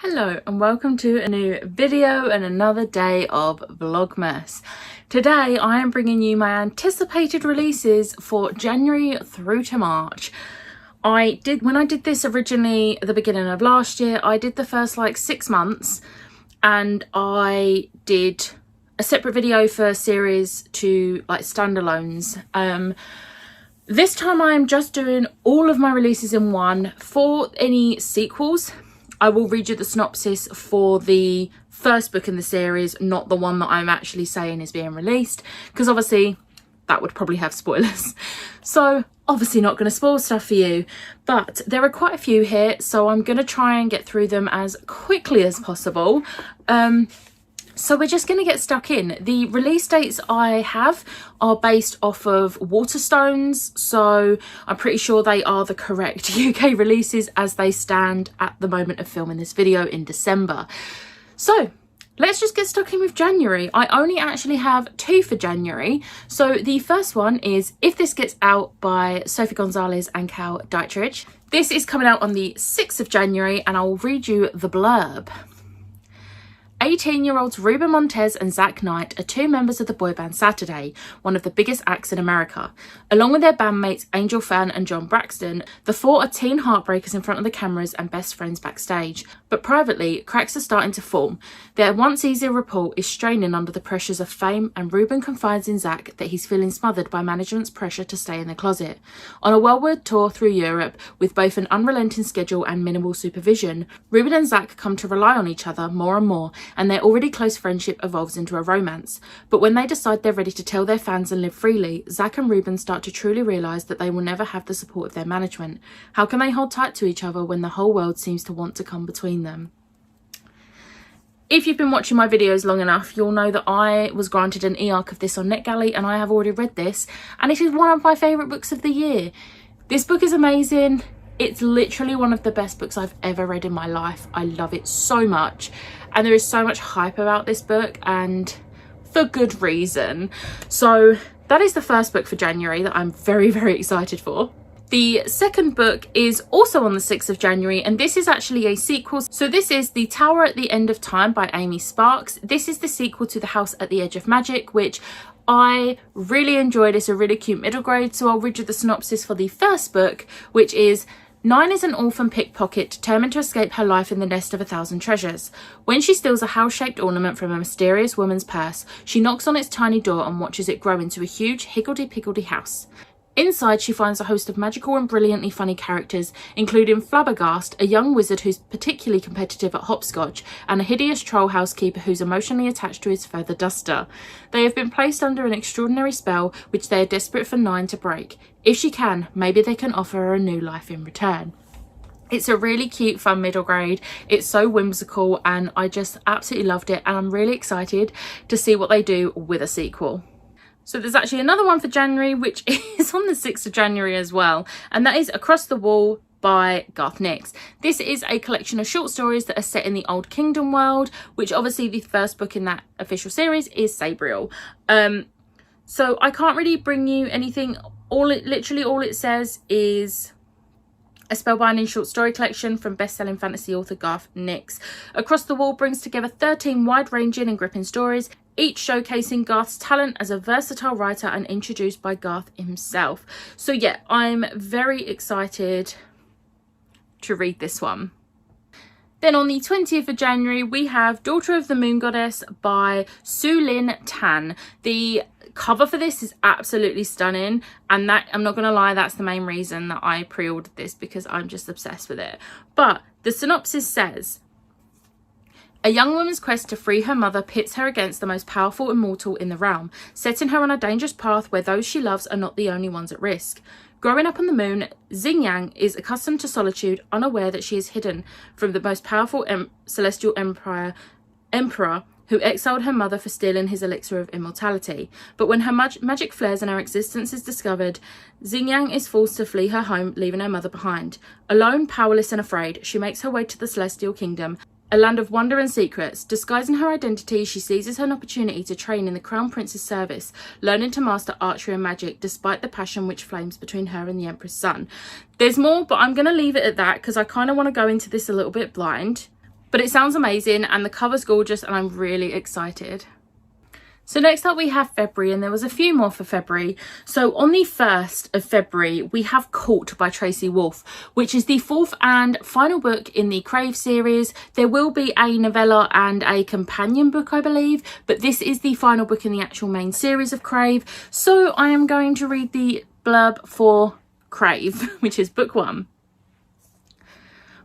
Hello and welcome to a new video and another day of Vlogmas. Today I am bringing you my anticipated releases for January through to March. When I did this originally at the beginning of last year, I did the first like 6 months and I did a separate video for series to like standalones. This time I am just doing all of my releases in one. For any sequels, I will read you the synopsis for the first book in the series, not the one that I'm actually saying is being released, because obviously that would probably have spoilers. So obviously not going to spoil stuff for you, but there are quite a few here, so I'm going to try and get through them as quickly as possible. So we're just going to get stuck in. The release dates I have are based off of Waterstones, so I'm pretty sure they are the correct UK releases as they stand at the moment of filming this video in December. So let's just get stuck in with January. I only actually have 2 for January. So the first one is If This Gets Out by Sophie Gonzalez and Cal Dietrich. This is coming out on the 6th of January and I'll read you the blurb. 18-year-olds Ruben Montez and Zach Knight are 2 members of the boy band Saturday, one of the biggest acts in America. Along with their bandmates Angel Fan and John Braxton, the 4 are teen heartbreakers in front of the cameras and best friends backstage. But privately, cracks are starting to form. Their once easier rapport is straining under the pressures of fame, and Ruben confides in Zach that he's feeling smothered by management's pressure to stay in the closet. On a worldwide tour through Europe, with both an unrelenting schedule and minimal supervision, Ruben and Zach come to rely on each other more and more, and their already close friendship evolves into a romance. But when they decide they're ready to tell their fans and live freely, Zach and Ruben start to truly realise that they will never have the support of their management. How can they hold tight to each other when the whole world seems to want to come between them? If you've been watching my videos long enough, you'll know that I was granted an e-arc of this on NetGalley and I have already read this, and it is one of my favourite books of the year. This book is amazing. It's literally one of the best books I've ever read in my life. I love it so much, and there is so much hype about this book, and for good reason. So that is the first book for January that I'm very, very excited for. The second book is also on the 6th of January, and this is actually a sequel. So this is The Tower at the End of Time by Amy Sparks. This is the sequel to The House at the Edge of Magic, which I really enjoyed. It's a really cute middle grade. So I'll read you the synopsis for the first book, which is: 9 is an orphan pickpocket determined to escape her life in the nest of 1,000 treasures. When she steals a house-shaped ornament from a mysterious woman's purse, she knocks on its tiny door and watches it grow into a huge higgledy-piggledy house. Inside, she finds a host of magical and brilliantly funny characters, including Flabbergast, a young wizard who's particularly competitive at hopscotch, and a hideous troll housekeeper who's emotionally attached to his feather duster. They have been placed under an extraordinary spell, which they are desperate for 9 to break. If she can, maybe they can offer her a new life in return. It's a really cute, fun middle grade. It's so whimsical, and I just absolutely loved it, and I'm really excited to see what they do with a sequel. So there's actually another one for January, which is on the 6th of January as well, and that is Across the Wall by Garth Nix. This is a collection of short stories that are set in the Old Kingdom world, which obviously the first book in that official series is Sabriel. So I can't really bring you anything. Literally all it says is a spellbinding short story collection from best-selling fantasy author Garth Nix. Across the Wall brings together 13 wide-ranging and gripping stories, each showcasing Garth's talent as a versatile writer and introduced by Garth himself. So yeah, I'm very excited to read this one. Then on the 20th of January, we have Daughter of the Moon Goddess by Su Lin Tan. The cover for this is absolutely stunning, and that, I'm not going to lie, that's the main reason that I pre-ordered this, because I'm just obsessed with it. But the synopsis says: a young woman's quest to free her mother pits her against the most powerful immortal in the realm, setting her on a dangerous path where those she loves are not the only ones at risk. Growing up on the moon, Xingyang is accustomed to solitude, unaware that she is hidden from the most powerful celestial emperor who exiled her mother for stealing his elixir of immortality. But when her magic flares and her existence is discovered, Xingyang is forced to flee her home, leaving her mother behind. Alone, powerless and afraid, she makes her way to the Celestial Kingdom, a land of wonder and secrets. Disguising her identity, she seizes an opportunity to train in the Crown Prince's service, learning to master archery and magic despite the passion which flames between her and the Emperor's son. There's more, but I'm going to leave it at that because I kind of want to go into this a little bit blind. But it sounds amazing and the cover's gorgeous and I'm really excited. So next up we have February, and there was a few more for February. So on the 1st of February, we have Caught by Tracy Wolff, which is the 4th and final book in the Crave series. There will be a novella and a companion book, I believe, but this is the final book in the actual main series of Crave. So I am going to read the blurb for Crave, which is book 1.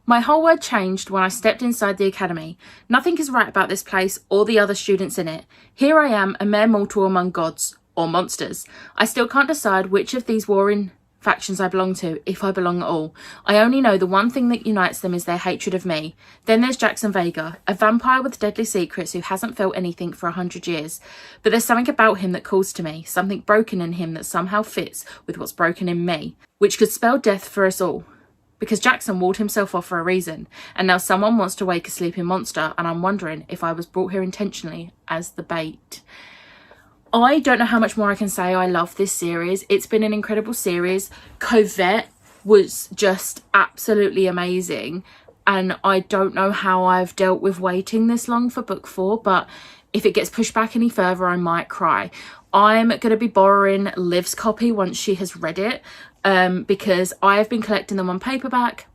My whole world changed when I stepped inside the academy. Nothing is right about this place or the other students in it. Here I am, a mere mortal among gods or monsters. I still can't decide which of these warring factions I belong to, if I belong at all. I only know the one thing that unites them is their hatred of me. Then there's Jackson Vega, a vampire with deadly secrets who hasn't felt anything for 100 years. But there's something about him that calls to me, something broken in him that somehow fits with what's broken in me, which could spell death for us all. Because Jackson walled himself off for a reason, and now someone wants to wake a sleeping monster, and I'm wondering if I was brought here intentionally as the bait. I don't know how much more I can say. I love this series. It's been an incredible series. Covette was just absolutely amazing, and I don't know how I've dealt with waiting this long for book 4, but if it gets pushed back any further, I might cry. I'm going to be borrowing Liv's copy once she has read it, because I have been collecting them on paperback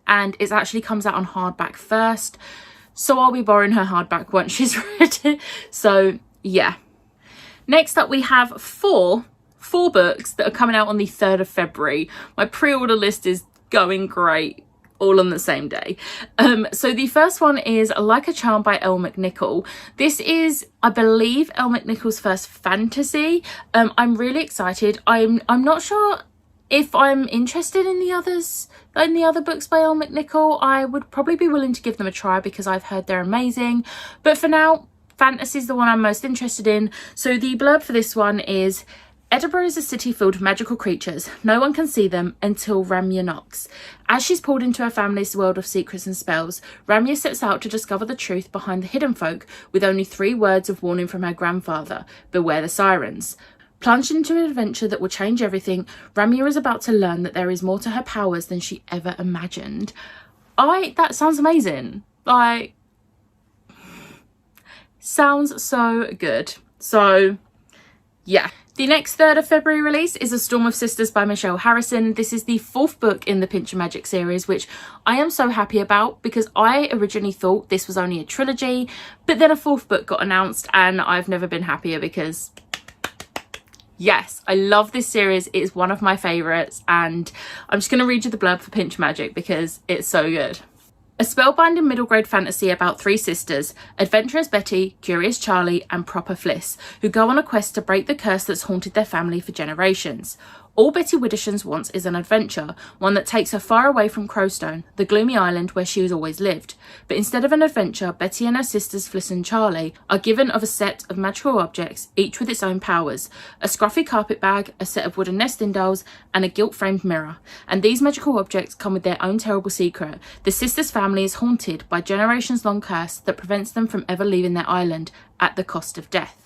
and it actually comes out on hardback first. So I'll be borrowing her hardback once she's read it. So yeah. Next up we have four books that are coming out on the 3rd of February. My pre-order list is going great, all on the same day. So the first one is Like a Charm by Elle McNichol. This is, I believe, Elle McNichol's first fantasy. I'm really excited. I'm not sure if I'm interested in the other books by Elle McNichol. I would probably be willing to give them a try because I've heard they're amazing. But for now, fantasy is the one I'm most interested in. So the blurb for this one is: Edinburgh is a city filled with magical creatures. No one can see them until Ramya knocks. As she's pulled into her family's world of secrets and spells, Ramya sets out to discover the truth behind the hidden folk with only 3 words of warning from her grandfather: beware the sirens. Plunged into an adventure that will change everything, Ramya is about to learn that there is more to her powers than she ever imagined. That sounds amazing. Like, sounds so good. So yeah. The next 3rd of February release is A Storm of Sisters by Michelle Harrison. This is the 4th book in the Pinch of Magic series, which I am so happy about because I originally thought this was only a trilogy, but then a 4th book got announced and I've never been happier because yes, I love this series. It is one of my favourites, and I'm just going to read you the blurb for Pinch Magic because it's so good. A spellbinding middle grade fantasy about 3 sisters, adventurous Betty, curious Charlie and proper Fliss, who go on a quest to break the curse that's haunted their family for generations. All Betty Widdershins wants is an adventure, one that takes her far away from Crowstone, the gloomy island where she has always lived. But instead of an adventure, Betty and her sisters Fliss and Charlie are given of a set of magical objects, each with its own powers: a scruffy carpet bag, a set of wooden nesting dolls, and a gilt-framed mirror. And these magical objects come with their own terrible secret. The sisters' family is haunted by generations-long curse that prevents them from ever leaving their island at the cost of death.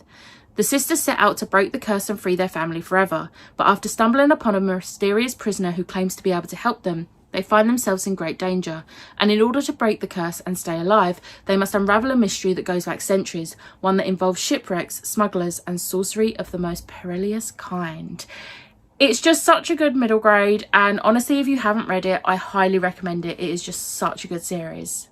The sisters set out to break the curse and free their family forever, but after stumbling upon a mysterious prisoner who claims to be able to help them, they find themselves in great danger, and in order to break the curse and stay alive, they must unravel a mystery that goes back centuries, one that involves shipwrecks, smugglers, and sorcery of the most perilous kind. It's just such a good middle grade, and honestly, if you haven't read it, I highly recommend it. It is just such a good series.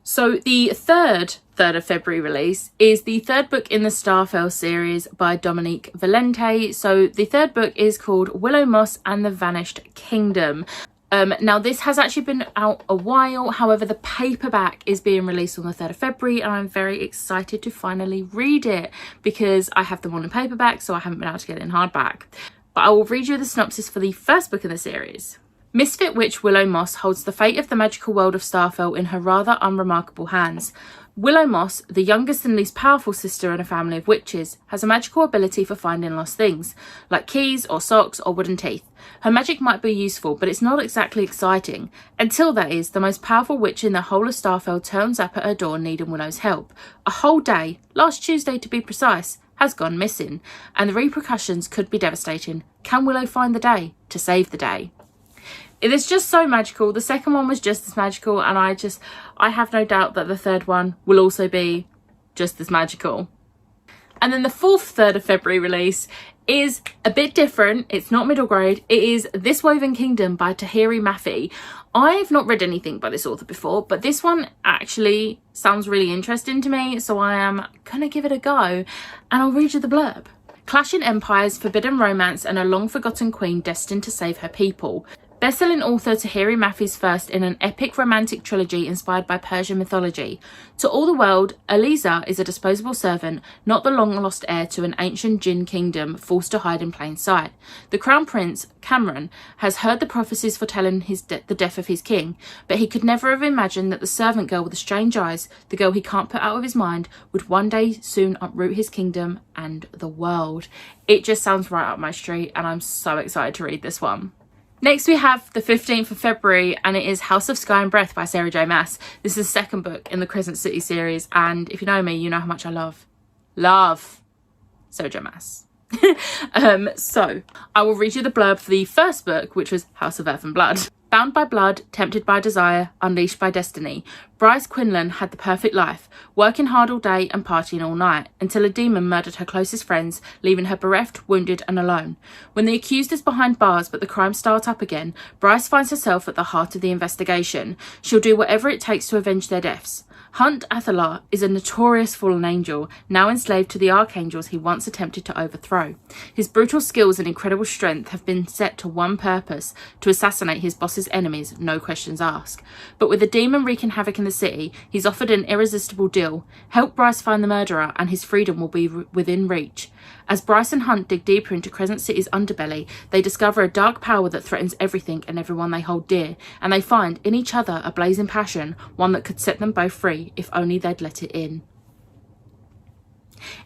So the 3rd of February release is the 3rd book in the Starfell series by Dominique Valente. So the 3rd book is called Willow Moss and the Vanished Kingdom. Now this has actually been out a while, however the paperback is being released on the 3rd of February and I'm very excited to finally read it because I have them all in paperback, so I haven't been able to get it in hardback. But I will read you the synopsis for the 1st book in the series. Misfit witch Willow Moss holds the fate of the magical world of Starfell in her rather unremarkable hands. Willow Moss, the youngest and least powerful sister in a family of witches, has a magical ability for finding lost things, like keys or socks or wooden teeth. Her magic might be useful, but it's not exactly exciting, until, that is, the most powerful witch in the whole of Starfell turns up at her door needing Willow's help. A whole day, last Tuesday to be precise, has gone missing, and the repercussions could be devastating. Can Willow find the day to save the day? It is just so magical. The second one was just as magical, and I have no doubt that the third one will also be just as magical. And then the fourth 3rd of February release is a bit different. It's not middle grade. It is This Woven Kingdom by Tahiri Mafi. I've not read anything by this author before, but this one actually sounds really interesting to me, so I am gonna give it a go, and I'll read you the blurb. Clashing empires, forbidden romance, and a long-forgotten queen destined to save her people. Best-selling author Tahiri Mafi's first in an epic romantic trilogy inspired by Persian mythology. To all the world, Eliza is a disposable servant, not the long-lost heir to an ancient Jinn kingdom forced to hide in plain sight. The Crown Prince, Cameron, has heard the prophecies foretelling the death of his king, but he could never have imagined that the servant girl with the strange eyes, the girl he can't put out of his mind, would one day soon uproot his kingdom and the world. It just sounds right up my street, and I'm so excited to read this one. Next we have the 15th of February, and it is House of Sky and Breath by Sarah J Maas. This is the second book in the Crescent City series, and if you know me, you know how much I love Sarah J Maas. So I will read you the blurb for the first book, which was House of Earth and Blood. Bound by blood, tempted by desire, unleashed by destiny, Bryce Quinlan had the perfect life, working hard all day and partying all night, until a demon murdered her closest friends, leaving her bereft, wounded and alone. When the accused is behind bars but the crimes start up again, Bryce finds herself at the heart of the investigation. She'll do whatever it takes to avenge their deaths. Hunt Athalar is a notorious fallen angel, now enslaved to the archangels he once attempted to overthrow. His brutal skills and incredible strength have been set to one purpose: to assassinate his boss's enemies, no questions asked. But with the demon wreaking havoc in the city, he's offered an irresistible deal: help Bryce find the murderer and his freedom will be within reach. As Bryce and Hunt dig deeper into Crescent City's underbelly, they discover a dark power that threatens everything and everyone they hold dear, and they find in each other a blazing passion, one that could set them both free if only they'd let it in.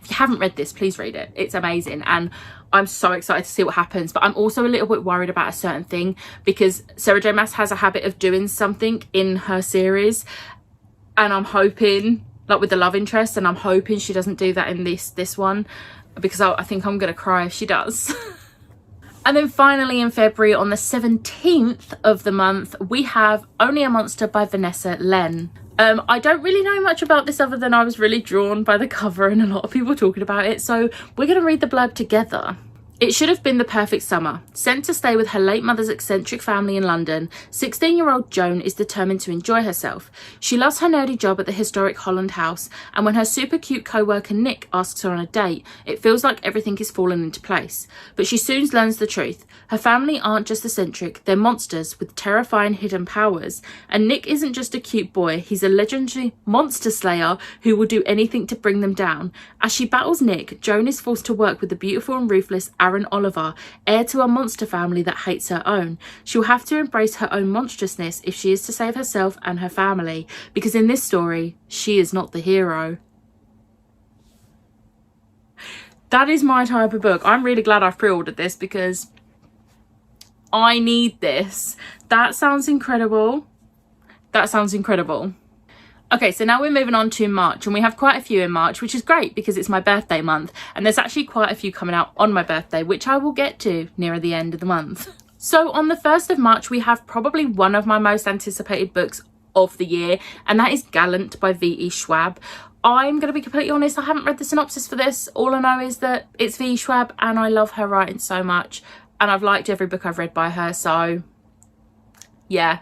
If you haven't read this, please read it. It's amazing, and I'm so excited to see what happens, but I'm also a little bit worried about a certain thing, because Sarah J Maas has a habit of doing something in her series, and I'm hoping, like with the love interest, and I'm hoping she doesn't do that in this one, because I think I'm gonna cry if she does. And then finally in February, on the 17th of the month, we have Only a Monster by Vanessa Len. I don't really know much about this other than I was really drawn by the cover and a lot of people talking about it, so we're going to read the blurb together. It should have been the perfect summer. Sent to stay with her late mother's eccentric family in London, 16-year-old Joan is determined to enjoy herself. She loves her nerdy job at the historic Holland House, and when her super cute co-worker Nick asks her on a date, it feels like everything is falling into place. But she soon learns the truth. Her family aren't just eccentric, they're monsters with terrifying hidden powers. And Nick isn't just a cute boy, he's a legendary monster slayer who will do anything to bring them down. As she battles Nick, Joan is forced to work with the beautiful and ruthless Aaron Oliver, heir to a monster family that hates her own. She'll have to embrace her own monstrousness if she is to save herself and her family, because in this story, she is not the hero. That is my type of book. I'm really glad I've pre-ordered this because I need this. That sounds incredible. That sounds incredible. Okay, so now we're moving on to March, and we have quite a few in March, which is great because it's my birthday month, and there's actually quite a few coming out on my birthday, which I will get to nearer the end of the month. So on the 1st of March, we have probably one of my most anticipated books of the year, and that is Gallant by V.E. Schwab. I'm going to be completely honest, I haven't read the synopsis for this. All I know is that it's V.E. Schwab, and I love her writing so much, and I've liked every book I've read by her, so yeah.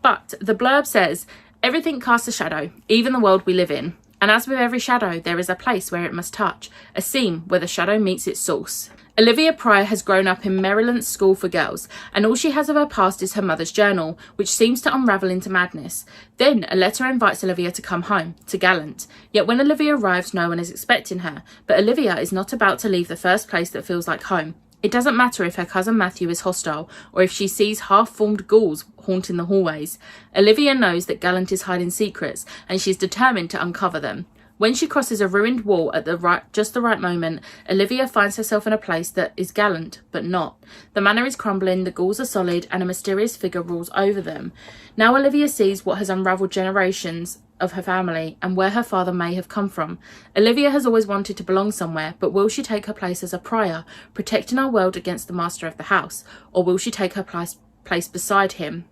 But the blurb says, everything casts a shadow, even the world we live in. And as with every shadow, there is a place where it must touch, a seam where the shadow meets its source. Olivia Pryor has grown up in Maryland's school for girls, and all she has of her past is her mother's journal, which seems to unravel into madness. Then a letter invites Olivia to come home, to Gallant. Yet when Olivia arrives, no one is expecting her, but Olivia is not about to leave the first place that feels like home. It doesn't matter if her cousin Matthew is hostile, or if she sees half-formed ghouls haunting the hallways. Olivia knows that Gallant is hiding secrets, and she's determined to uncover them. When she crosses a ruined wall at just the right moment, Olivia finds herself in a place that is Gallant, but not. The manor is crumbling, the ghouls are solid, and a mysterious figure rules over them. Now Olivia sees what has unravelled generations of her family and where her father may have come from. Olivia has always wanted to belong somewhere, but will she take her place as a Pryor, protecting our world against the master of the house, or will she take her place placed beside him.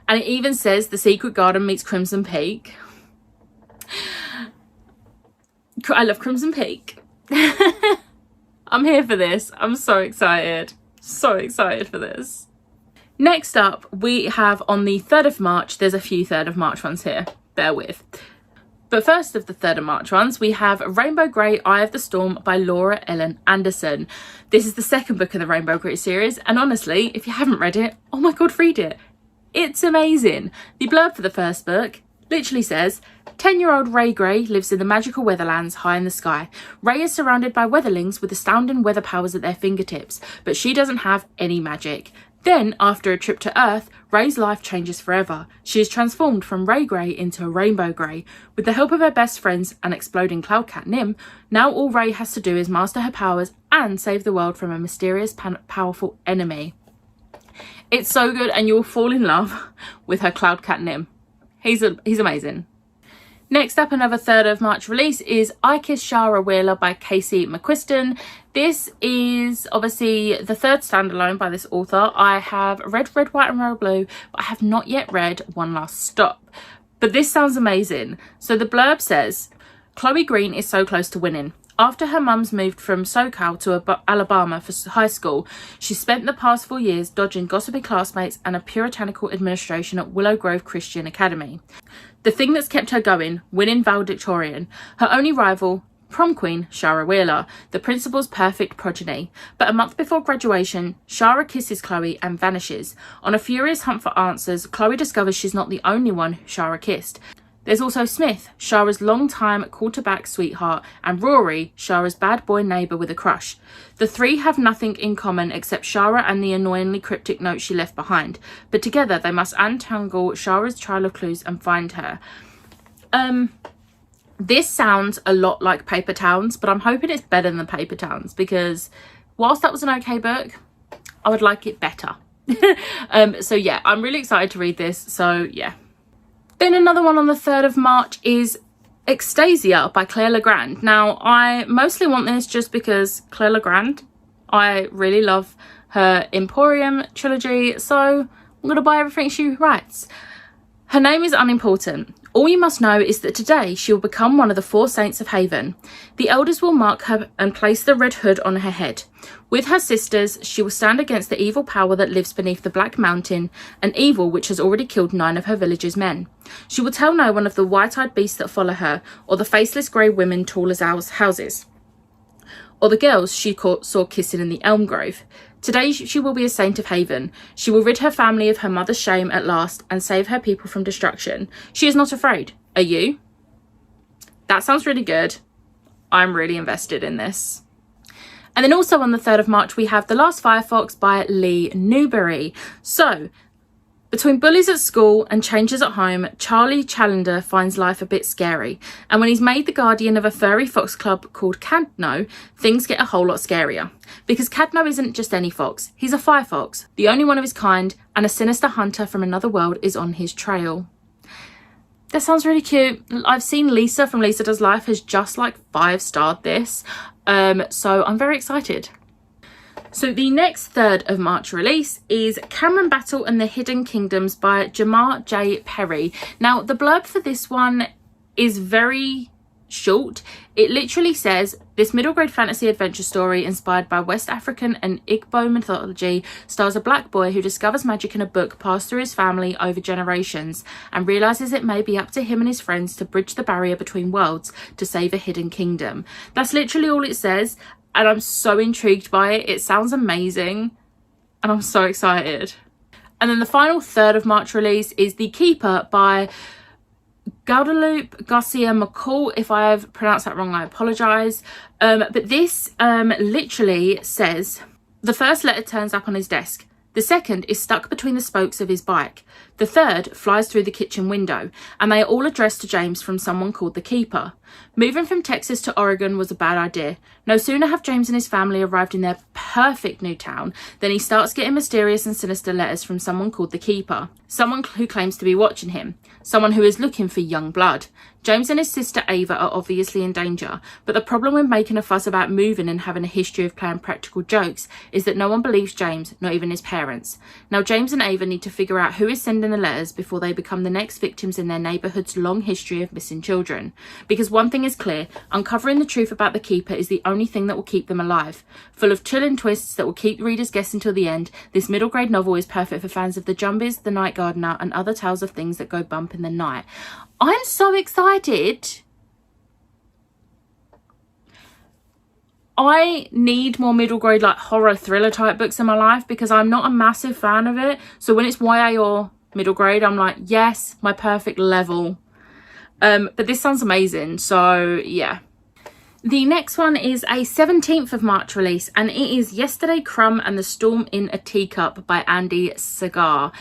And it even says the secret garden meets Crimson Peak. I love Crimson Peak. I'm here for this. I'm so excited. So excited for this. Next up, we have on the 3rd of March, there's a few 3rd of March ones here, bear with. But first of the 3rd of March ones, we have Rainbow Grey, Eye of the Storm by Laura Ellen Anderson. This is the 2nd book in the Rainbow Grey series, and honestly, if you haven't read it, oh my god, read it. It's amazing. The blurb for the first book literally says, 10-year-old Ray Grey lives in the magical Weatherlands high in the sky. Ray is surrounded by weatherlings with astounding weather powers at their fingertips, but she doesn't have any magic. Then, after a trip to Earth, Ray's life changes forever. She is transformed from Ray Grey into Rainbow Grey. With the help of her best friends and exploding cloud cat Nim, now all Ray has to do is master her powers and save the world from a mysterious, powerful enemy. It's so good, and you'll fall in love with her cloud cat Nim. He's amazing. Next up, another 3rd of March release is I Kiss Chara Wheeler by Casey McQuiston. This is obviously the 3rd standalone by this author. I have read Red, White and Royal Blue, but I have not yet read One Last Stop. But this sounds amazing. So the blurb says, Chloe Green is so close to winning. After her mum's moved from SoCal to Alabama for high school, she spent the past 4 years dodging gossipy classmates and a puritanical administration at Willow Grove Christian Academy. The thing that's kept her going, winning valedictorian. Her only rival, prom queen Chara Wheeler, the principal's perfect progeny. But a month before graduation, Chara kisses Chloe and vanishes. On a furious hunt for answers, Chloe discovers she's not the only one Chara kissed. There's also Smith, Chara's long-time quarterback sweetheart, and Rory, Chara's bad boy neighbour with a crush. The three have nothing in common except Chara and the annoyingly cryptic note she left behind, but together they must untangle Chara's trail of clues and find her. This sounds a lot like Paper Towns, but I'm hoping it's better than Paper Towns, because whilst that was an okay book, I would like it better. So yeah, I'm really excited to read this, so yeah. Then another one on the 3rd of March is Ecstasia by Claire Legrand. Now, I mostly want this just because Claire Legrand, I really love her Emporium trilogy, so I'm going to buy everything she writes. Her name is unimportant. All you must know is that today she will become one of the 4 saints of Haven. The elders will mark her and place the red hood on her head. With her sisters, she will stand against the evil power that lives beneath the Black Mountain, an evil which has already killed 9 of her village's men. She will tell no one of the white-eyed beasts that follow her, or the faceless grey women tall as houses, or the girls she saw kissing in the elm grove. Today she will be a saint of Haven. She will rid her family of her mother's shame at last and save her people from destruction. She is not afraid. Are you? That sounds really good. I'm really invested in this. And then also on the 3rd of March, we have The Last Firefox by Lee Newberry. So, between bullies at school and changes at home, Charlie Challenger finds life a bit scary. And when he's made the guardian of a furry fox club called Cadno, things get a whole lot scarier. Because Cadno isn't just any fox, he's a firefox, the only one of his kind, and a sinister hunter from another world is on his trail. That sounds really cute. I've seen Lisa from Lisa Does Life has just like 5-starred this. So I'm very excited. So the next 3rd of March release is Cameron Battle and the Hidden Kingdoms by Jamar J. Perry. Now, the blurb for this one is very short. It literally says, this middle grade fantasy adventure story inspired by West African and Igbo mythology stars a black boy who discovers magic in a book passed through his family over generations and realises it may be up to him and his friends to bridge the barrier between worlds to save a hidden kingdom. That's literally all it says, and I'm so intrigued by it. It sounds amazing and I'm so excited. And then the final 3rd of March release is The Keeper by Guadalupe Garcia McCall. If I've pronounced that wrong, I apologise. But this literally says, the first letter turns up on his desk. The second is stuck between the spokes of his bike. The third flies through the kitchen window, and they are all addressed to James from someone called the Keeper. Moving from Texas to Oregon was a bad idea. No sooner have James and his family arrived in their perfect new town than he starts getting mysterious and sinister letters from someone called the Keeper, someone who claims to be watching him, someone who is looking for young blood. James and his sister Ava are obviously in danger, but the problem with making a fuss about moving and having a history of playing practical jokes is that no one believes James, not even his parents. Now James and Ava need to figure out who is sending the letters before they become the next victims in their neighbourhood's long history of missing children. Because one thing is clear, uncovering the truth about the Keeper is the only thing that will keep them alive. Full of chilling twists that will keep readers guessing till the end, this middle grade novel is perfect for fans of the Jumbies, the Night Gardener and other tales of things that go bump in the night. I'm so excited. I need more middle grade like horror thriller type books in my life because I'm not a massive fan of it. So when it's YA or middle grade, I'm like, yes, my perfect level. But this sounds amazing. So yeah. The next one is a 17th of March release, and it is Yesterday, Crumb and the Storm in a Teacup by Andy Segar.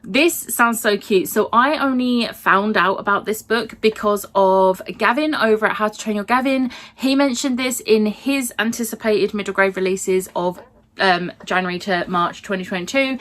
This sounds so cute. So I only found out about this book because of Gavin over at How to Train Your Gavin. He mentioned this in his anticipated middle grade releases of January to March 2022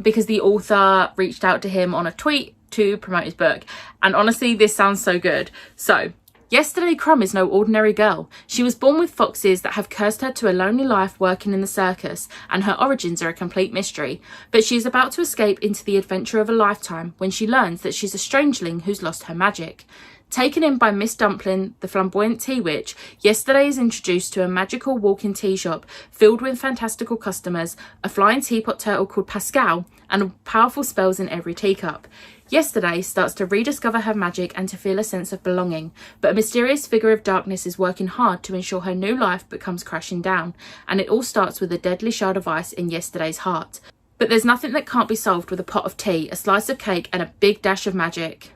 because the author reached out to him on a tweet to promote his book, and honestly this sounds so good. So Yesterday, Crumb is no ordinary girl. She was born with foxes that have cursed her to a lonely life working in the circus, and her origins are a complete mystery. But she is about to escape into the adventure of a lifetime when she learns that she's a strangeling who's lost her magic. Taken in by Miss Dumpling, the flamboyant tea witch, Yesterday is introduced to a magical walk-in tea shop filled with fantastical customers, a flying teapot turtle called Pascal, and powerful spells in every teacup. Yesterday starts to rediscover her magic and to feel a sense of belonging, but a mysterious figure of darkness is working hard to ensure her new life becomes crashing down, and it all starts with a deadly shard of ice in Yesterday's heart. But there's nothing that can't be solved with a pot of tea, a slice of cake, and a big dash of magic.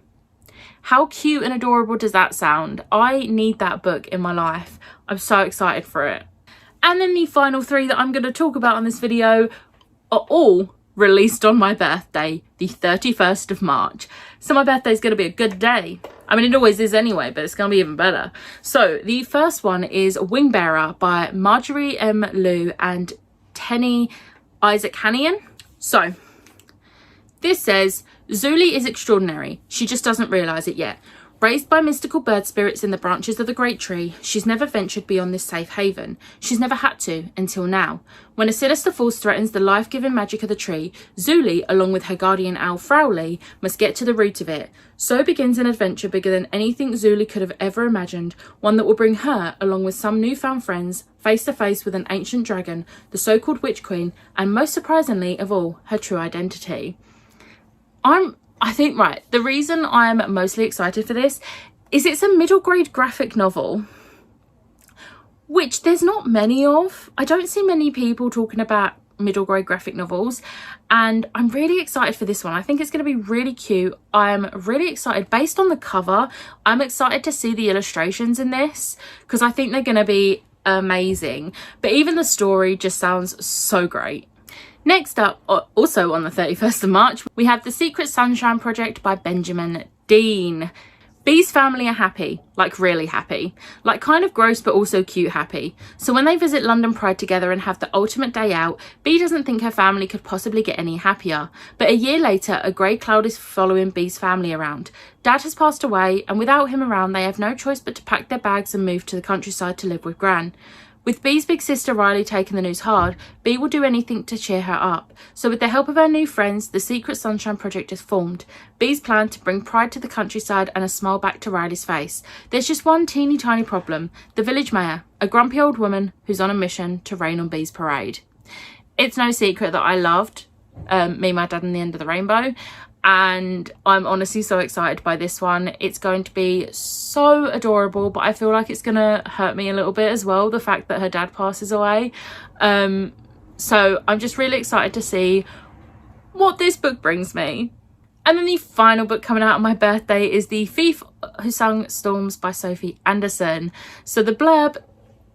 How cute and adorable does that sound? I need that book in my life. I'm so excited for it. And then the final three that I'm going to talk about on this video are all released on my birthday, the 31st of March. So my birthday is going to be a good day. I mean, it always is anyway, but it's going to be even better. So the first one is Wingbearer by Marjorie M. Liu and Tenny Isaac Hannian. So this says, Zuli is extraordinary. She just doesn't realise it yet. Raised by mystical bird spirits in the branches of the great tree, she's never ventured beyond this safe haven. She's never had to, until now. When a sinister force threatens the life-giving magic of the tree, Zuli, along with her guardian owl Frowley, must get to the root of it. So begins an adventure bigger than anything Zuli could have ever imagined, one that will bring her, along with some newfound friends, face to face with an ancient dragon, the so-called Witch Queen, and most surprisingly of all, her true identity. I think, right, the reason I'm mostly excited for this is it's a middle grade graphic novel, which there's not many of. I don't see many people talking about middle grade graphic novels, and I'm really excited for this one. I think it's going to be really cute. I'm really excited based on the cover. I'm excited to see the illustrations in this because I think they're going to be amazing, but even the story just sounds so great. Next up, also on the 31st of March, we have The Secret Sunshine Project by Benjamin Dean. Bee's family are happy, like really happy, like kind of gross but also cute happy. So when they visit London Pride together and have the ultimate day out, Bee doesn't think her family could possibly get any happier. But a year later, a grey cloud is following Bee's family around. Dad has passed away, and without him around, they have no choice but to pack their bags and move to the countryside to live with Gran. With Bee's big sister Riley taking the news hard, Bee will do anything to cheer her up. So with the help of her new friends, the Secret Sunshine Project is formed. Bee's plan to bring pride to the countryside and a smile back to Riley's face. There's just one teeny tiny problem. The village mayor, a grumpy old woman who's on a mission to rain on Bee's parade. It's no secret that I loved Me, My Dad and the End of the Rainbow. And I'm honestly so excited by this one. It's going to be so adorable, but I feel like it's gonna hurt me a little bit as well, the fact that her dad passes away. So I'm just really excited to see what this book brings me. And then the final book coming out on my birthday is The Thief Who Sung Storms by Sophie Anderson. So the blurb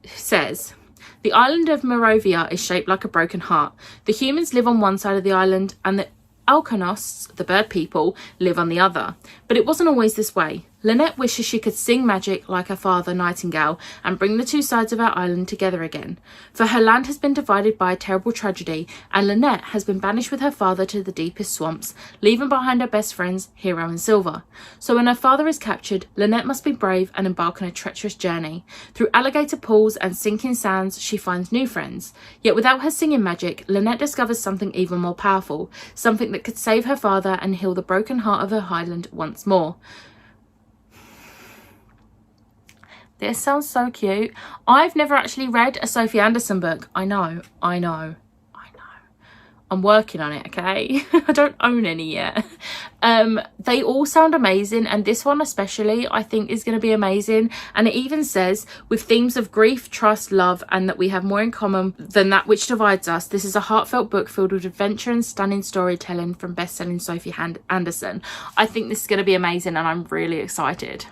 says, the island of Morovia is shaped like a broken heart. The humans live on one side of the island and the Alkonosts, the bird people, live on the other. But it wasn't always this way. Lynette wishes she could sing magic like her father, Nightingale, and bring the two sides of our island together again. For her land has been divided by a terrible tragedy, and Lynette has been banished with her father to the deepest swamps, leaving behind her best friends, Hero and Silver. So when her father is captured, Lynette must be brave and embark on a treacherous journey. Through alligator pools and sinking sands, she finds new friends. Yet without her singing magic, Lynette discovers something even more powerful, something that could save her father and heal the broken heart of her island once more. This sounds so cute. I've never actually read a Sophie Anderson book. I know. I'm working on it, okay? I don't own any yet. They all sound amazing, and this one especially I think is going to be amazing. And it even says, with themes of grief, trust, love, and that we have more in common than that which divides us, this is a heartfelt book filled with adventure and stunning storytelling from best-selling Sophie Anderson. I think this is going to be amazing, and I'm really excited.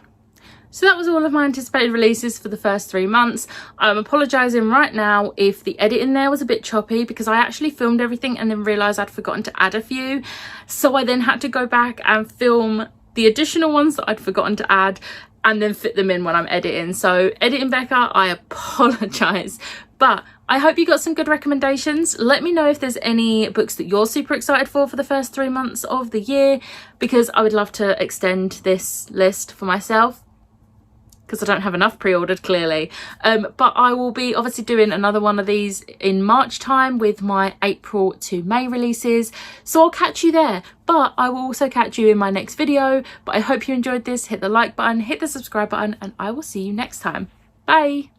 So that was all of my anticipated releases for the first 3 months. I'm apologising right now if the editing there was a bit choppy, because I actually filmed everything and then realised I'd forgotten to add a few. So I then had to go back and film the additional ones that I'd forgotten to add and then fit them in when I'm editing. So editing Becca, I apologise. But I hope you got some good recommendations. Let me know if there's any books that you're super excited for the first 3 months of the year, because I would love to extend this list for myself, because I don't have enough pre-ordered clearly. But I will be obviously doing another one of these in March time with my April to May releases, so I'll catch you there. But I will also catch you in my next video. But I hope you enjoyed this. Hit the like button, hit the subscribe button, and I will see you next time. Bye.